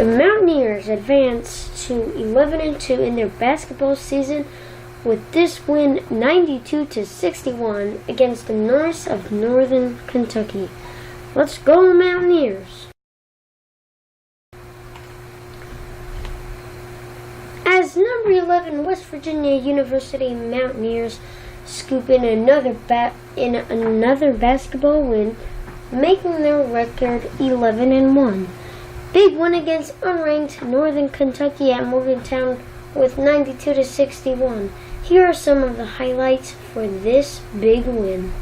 The Mountaineers advance to 11-2 in their basketball season with this win 92-61 against the Norse of Northern Kentucky. Let's go Mountaineers! As number 11 West Virginia University Mountaineers scoop in another basketball win, making their record 11-1. Big win against unranked Northern Kentucky at Morgantown with 92-61. Here are some of the highlights for this big win.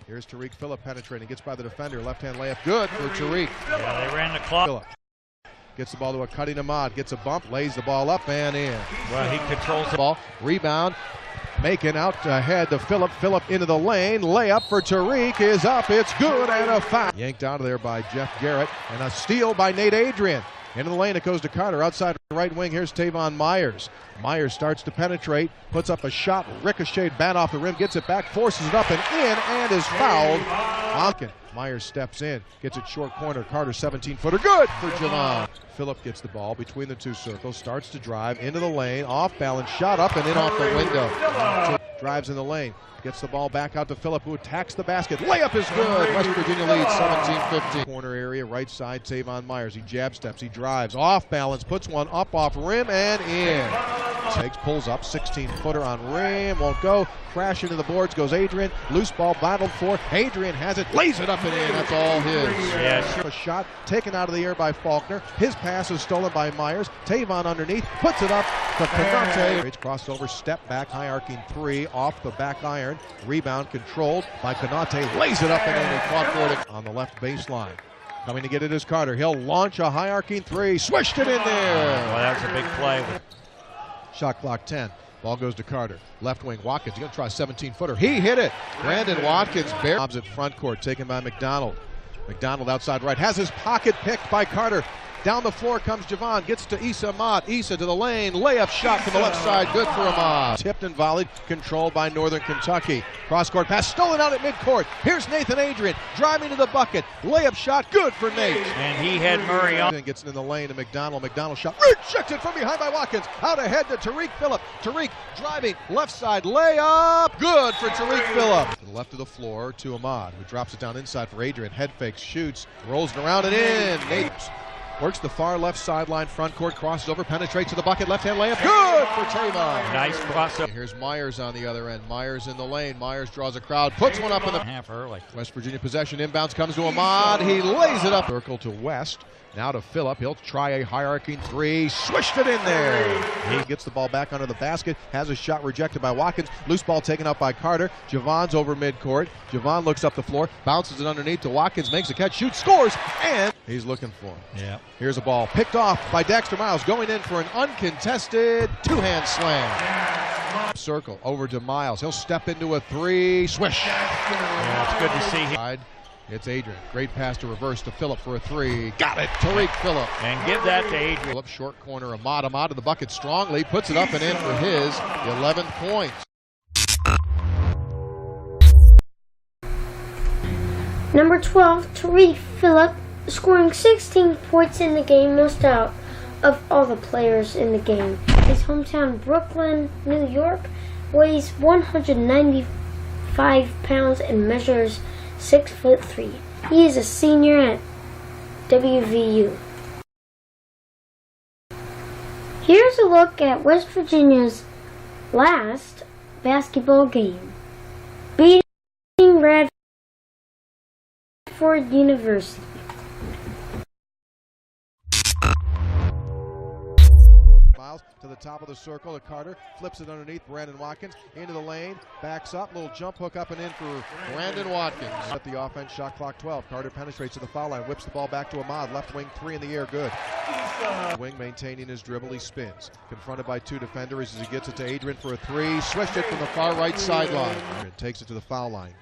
Here's Tariq Phillip penetrating, gets by the defender, left-hand layup, good for Tariq. Yeah, they ran the clock. Phillip gets the ball to a cutting Ahmad, gets a bump, lays the ball up and in. Well, he controls the ball. Rebound, making out ahead to Phillip. Phillip into the lane, layup for Tariq is up, it's good, and a foul. Yanked out of there by Jeff Garrett, and a steal by Nate Adrian. Into the lane it goes to Carter, outside right wing, here's Tavon Myers. Myers starts to penetrate, puts up a shot, ricocheted bat off the rim, gets it back, forces it up and in, and is fouled. Myers steps in, gets it short corner, Carter 17-footer, good for Javon. Phillip gets the ball between the two circles, starts to drive into the lane, off balance, shot up and in off the window. Drives in the lane, gets the ball back out to Phillip, who attacks the basket. Layup is good. West Virginia leads 17-15. Corner area, right side, Tavon Myers. He jab steps, he drives, off balance, puts one up off rim and in. Takes, pulls up, 16-footer on rim, won't go. Crash into the boards, goes Adrian. Loose ball battled for. Adrian has it, lays it up and in. That's all his. Yeah, sure. A shot taken out of the air by Faulkner. His pass is stolen by Myers. Tavon underneath, puts it up to Konate. It's crossover, step back, high arcing three, off the back iron. Rebound controlled by Konate, lays it up and in. He caught for it on the left baseline. Coming to get it is Carter. He'll launch a high arcing three, swished it in there. Well, that was a big play. Shot clock 10. Ball goes to Carter. Left wing Watkins. He's going to try a 17-footer. He hit it. Brandon Watkins bobs at front court, taken by McDonald. McDonald outside right. Has his pocket picked by Carter. Down the floor comes Javon. Gets to Issa Ahmad. Issa to the lane. Layup shot from the left side. Good for Ahmad. Tipped and volleyed. Controlled by Northern Kentucky. Cross-court pass. Stolen out at midcourt. Here's Nathan Adrian. Driving to the bucket. Layup shot. Good for Nate. And he had Murray on. Gets in the lane to McDonald. McDonald shot. Rejected from behind by Watkins. Out ahead to Tariq Phillip. Tariq driving. Left side layup. Good for Tariq Phillip. To the left of the floor to Ahmad, who drops it down inside for Adrian. Head fakes. Shoots. Rolls it around and in. Nate works the far left sideline, front court, crosses over, penetrates to the bucket, left-hand layup, good for Tavon. Nice crossover. Here's Myers on the other end. Myers in the lane. Myers draws a crowd, puts one up in the half early. West Virginia possession, inbounds, comes to Ahmad. He lays it up. Circle to West. Now to Phillip. He'll try a high arcing three. Swished it in there. He gets the ball back under the basket. Has a shot rejected by Watkins. Loose ball taken up by Carter. Javon's over midcourt. Javon looks up the floor. Bounces it underneath to Watkins. Makes a catch. Shoots. Scores. And he's looking for him. Yeah. Here's a ball picked off by Dexter Miles. Going in for an uncontested two-hand slam. Circle over to Miles. He'll step into a three. Swish. Yeah, it's good to see him. It's Adrian. Great pass to reverse to Phillip for a three. Got it. Tariq Phillip. And give that to Adrian. Phillip, short corner. Ahmad to the bucket strongly. Puts it up and in for his 11th point. Number 12, Tariq Phillip, scoring 16 points in the game, most out of all the players in the game. His hometown, Brooklyn, New York, weighs 195 pounds and measures 6'3". He is a senior at WVU. Here's a look at West Virginia's last basketball game, beating Radford University. Miles to the top of the circle to Carter, flips it underneath Brandon Watkins, into the lane, backs up, little jump hook up and in for Brandon Watkins. At the offense, shot clock 12. Carter penetrates to the foul line, whips the ball back to Ahmad, left wing three in the air, good. Wing maintaining his dribble, he spins. Confronted by two defenders as he gets it to Adrian for a three, swished it from the far right sideline. Adrian takes it to the foul line.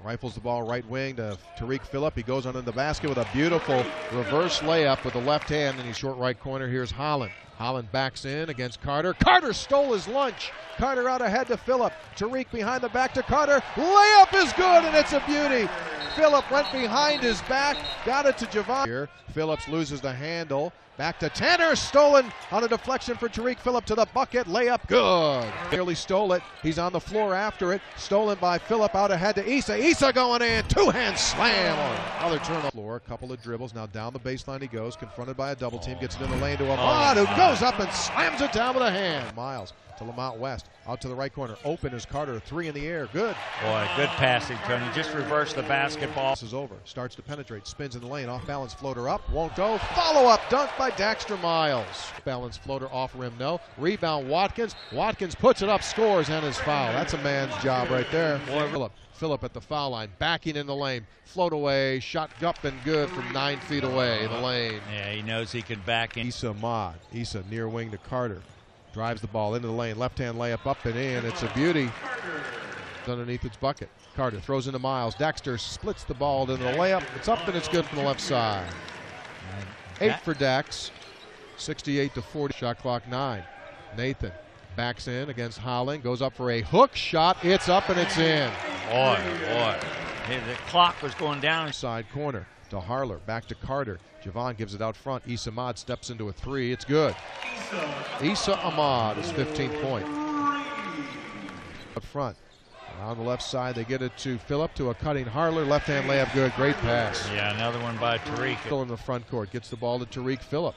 Rifles the ball right wing to Tariq Phillip. He goes under the basket with a beautiful reverse layup with the left hand in the short right corner. Here's Holland. Holland backs in against Carter. Carter stole his lunch. Carter out ahead to Phillip. Tariq behind the back to Carter. Layup is good, and it's a beauty. Phillip went behind his back, got it to Javon. Here, Phillips loses the handle. Back to Tanner, stolen on a deflection for Tariq Phillip to the bucket. Layup good. Nearly stole it. He's on the floor after it. Stolen by Phillip out ahead to Issa. Issa going in. Two-hand slam. Other turnover. Floor, a couple of dribbles. Now down the baseline he goes. Confronted by a double team. Gets it in the lane to Ahmad, who goes up and slams it down with a hand. Miles to Lamont West. Out to the right corner. Open is Carter. Three in the air. Good. Boy, good passing, Tony. Just reverse the basketball. This is over. Starts to penetrate. Spins in the lane. Off balance floater up. Won't go. Follow up dunk by Daxter Miles. Balance floater off rim. No. Rebound Watkins. Watkins puts it up. Scores and is foul. That's a man's job right there. Phillip at the foul line. Backing in the lane. Float away. Shot up and good from 9 feet away in the lane. Yeah, he knows he can back in. Issa Ahmad. Issa near wing to Carter. Drives the ball into the lane. Left-hand layup up and in. It's a beauty. Underneath its bucket. Carter throws into Miles. Daxter splits the ball into the layup. It's up and it's good from the left side. 8 for Dax. 68-40. Shot clock 9. Nathan backs in against Holland. Goes up for a hook shot. It's up and it's in. Boy. Hey, the clock was going down. Side corner to Harler. Back to Carter. Javon gives it out front. Issa Ahmad steps into a three. It's good. Issa Ahmad is 15th point. Up front. On the left side, they get it to Phillip to a cutting Harler. Left-hand layup good. Great pass. Yeah, another one by Tariq. Still in the front court. Gets the ball to Tariq Phillip.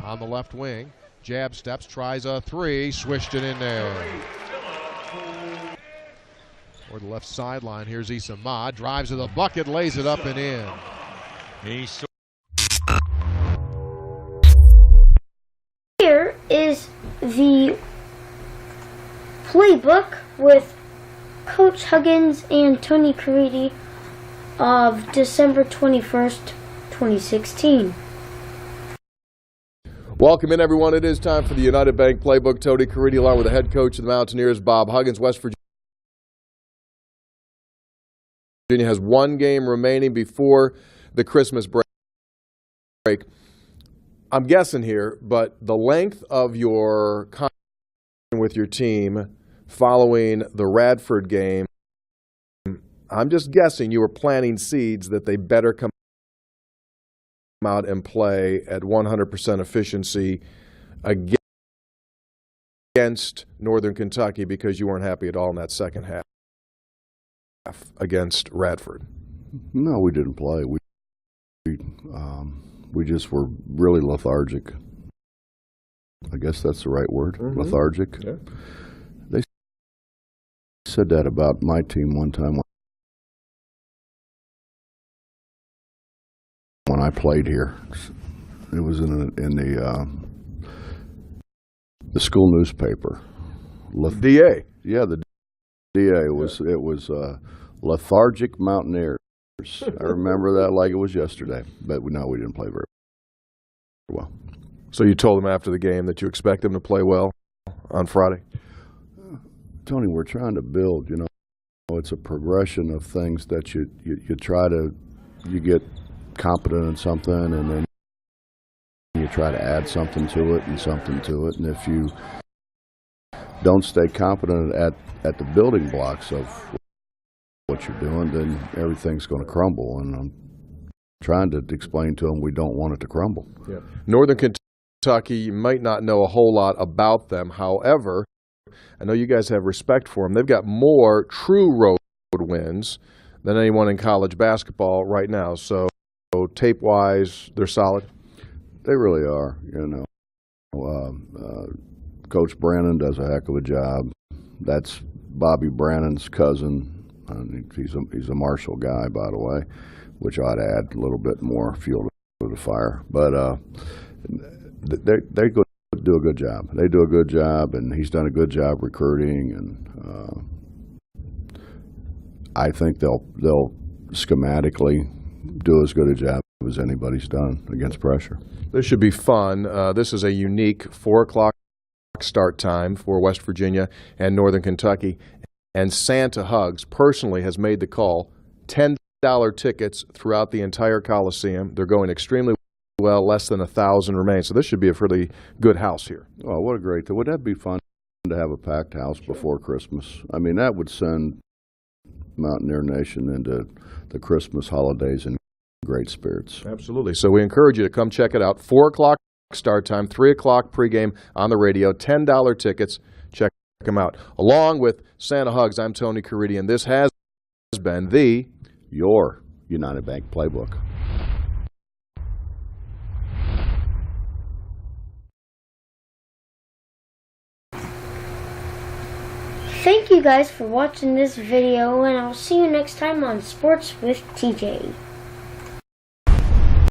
On the left wing. Jab steps. Tries a three. Swished it in there. Or the left sideline. Here's Issa Ahmad. Drives to the bucket. Lays it up and in. Here is the playbook with Coach Huggins and Tony Caridi of December 21st, 2016. Welcome in, everyone. It is time for the United Bank Playbook. Tony Caridi along with the head coach of the Mountaineers, Bob Huggins. West Virginia has one game remaining before the Christmas break. I'm guessing here, but the length of your conversation with your team following the Radford game, I'm just guessing you were planting seeds that they better come out and play at 100% efficiency against Northern Kentucky because you weren't happy at all in that second half against Radford. No, we didn't play. We just were really lethargic. I guess that's the right word, lethargic. Yeah. They said that about my team one time when I played here. It was in the school newspaper. DA. Yeah, the DA was. It was lethargic Mountaineers. I remember that like it was yesterday, but no, we didn't play very well. So you told them after the game that you expect them to play well on Friday? Tony, we're trying to build, it's a progression of things that you get competent in something, and then you try to add something to it, and if you don't stay competent at the building blocks of what you're doing, then everything's going to crumble, and I'm trying to explain to them we don't want it to crumble. Yeah. Northern Kentucky, you might not know a whole lot about them. However, I know you guys have respect for them. They've got more true road wins than anyone in college basketball right now. So tape-wise, they're solid. They really are, Coach Brannon does a heck of a job. That's Bobby Brannon's cousin. He's a Marshall guy, by the way, which ought to add a little bit more fuel to the fire. But they do a good job. They do a good job, and he's done a good job recruiting. And I think they'll schematically do as good a job as anybody's done against pressure. This should be fun. This is a unique 4 o'clock start time for West Virginia and Northern Kentucky. And Santa Hugs personally has made the call $10 tickets throughout the entire Coliseum. They're going extremely well. Less than 1,000 remain. So this should be a pretty good house here. Oh, what a great thing. Would that be fun to have a packed house before Christmas? I mean, that would send Mountaineer Nation into the Christmas holidays in great spirits. Absolutely. So we encourage you to come check it out. 4 o'clock start time, 3 o'clock pregame on the radio, $10 tickets. Check them out. Along with Santa Hugs, I'm Tony Caridian. This has been your United Bank Playbook. Thank you guys for watching this video, and I'll see you next time on Sports with TJ.